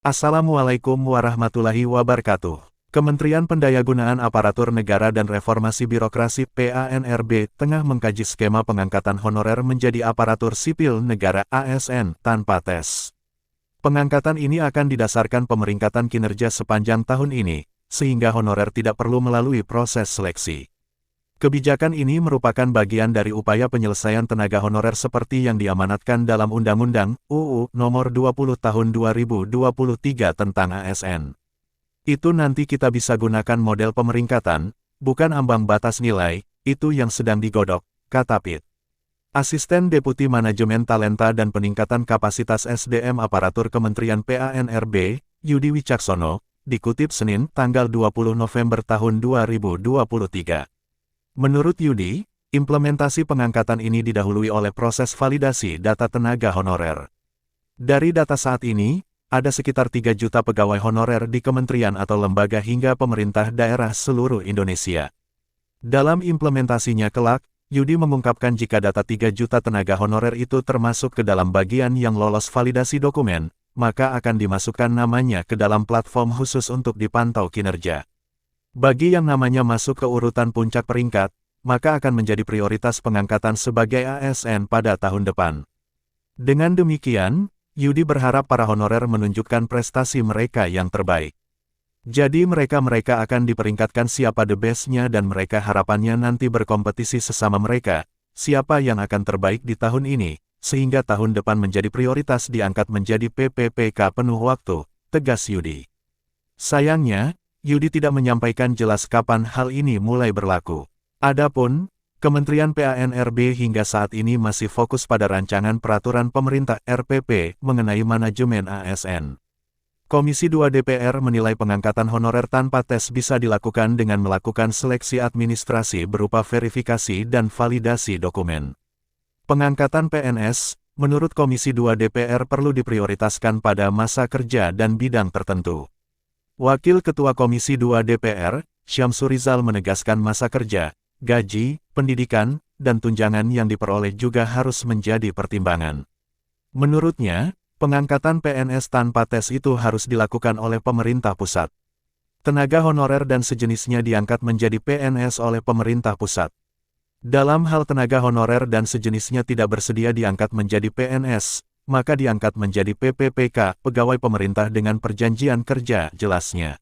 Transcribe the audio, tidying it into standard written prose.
Assalamualaikum warahmatullahi wabarakatuh. Kementerian Pendayagunaan Aparatur Negara dan Reformasi Birokrasi (PANRB) tengah mengkaji skema pengangkatan honorer menjadi aparatur sipil negara (ASN) tanpa tes. Pengangkatan ini akan didasarkan pemeringkatan kinerja sepanjang tahun ini, sehingga honorer tidak perlu melalui proses seleksi. Kebijakan ini merupakan bagian dari upaya penyelesaian tenaga honorer seperti yang diamanatkan dalam Undang-Undang (UU) Nomor 20 Tahun 2023 tentang ASN. Itu nanti kita bisa gunakan model pemeringkatan, bukan ambang batas nilai, itu yang sedang digodok, kata Pit. Asisten Deputi Manajemen Talenta dan Peningkatan Kapasitas SDM Aparatur Kementerian PANRB, Yudi Wicaksono, dikutip Senin, tanggal 20 November tahun 2023. Menurut Yudi, implementasi pengangkatan ini didahului oleh proses validasi data tenaga honorer. Dari data saat ini, ada sekitar 3 juta pegawai honorer di kementerian atau lembaga hingga pemerintah daerah seluruh Indonesia. Dalam implementasinya kelak, Yudi mengungkapkan jika data 3 juta tenaga honorer itu termasuk ke dalam bagian yang lolos validasi dokumen, maka akan dimasukkan namanya ke dalam platform khusus untuk dipantau kinerja. Bagi yang namanya masuk ke urutan puncak peringkat, maka akan menjadi prioritas pengangkatan sebagai ASN pada tahun depan. Dengan demikian, Yudi berharap para honorer menunjukkan prestasi mereka yang terbaik. Jadi mereka akan diperingkatkan siapa the best-nya dan mereka harapannya nanti berkompetisi sesama mereka, siapa yang akan terbaik di tahun ini, sehingga tahun depan menjadi prioritas diangkat menjadi PPPK penuh waktu, tegas Yudi. Sayangnya, Yudi tidak menyampaikan jelas kapan hal ini mulai berlaku. Adapun, Kementerian PANRB hingga saat ini masih fokus pada rancangan peraturan pemerintah RPP mengenai manajemen ASN. Komisi 2 DPR menilai pengangkatan honorer tanpa tes bisa dilakukan dengan melakukan seleksi administrasi berupa verifikasi dan validasi dokumen. Pengangkatan PNS, menurut Komisi 2 DPR perlu diprioritaskan pada masa kerja dan bidang tertentu. Wakil Ketua Komisi 2 DPR, Syamsur Rizal menegaskan masa kerja, gaji, pendidikan, dan tunjangan yang diperoleh juga harus menjadi pertimbangan. Menurutnya, pengangkatan PNS tanpa tes itu harus dilakukan oleh pemerintah pusat. Tenaga honorer dan sejenisnya diangkat menjadi PNS oleh pemerintah pusat. Dalam hal tenaga honorer dan sejenisnya tidak bersedia diangkat menjadi PNS, maka diangkat menjadi PPPK, pegawai pemerintah dengan perjanjian kerja, jelasnya.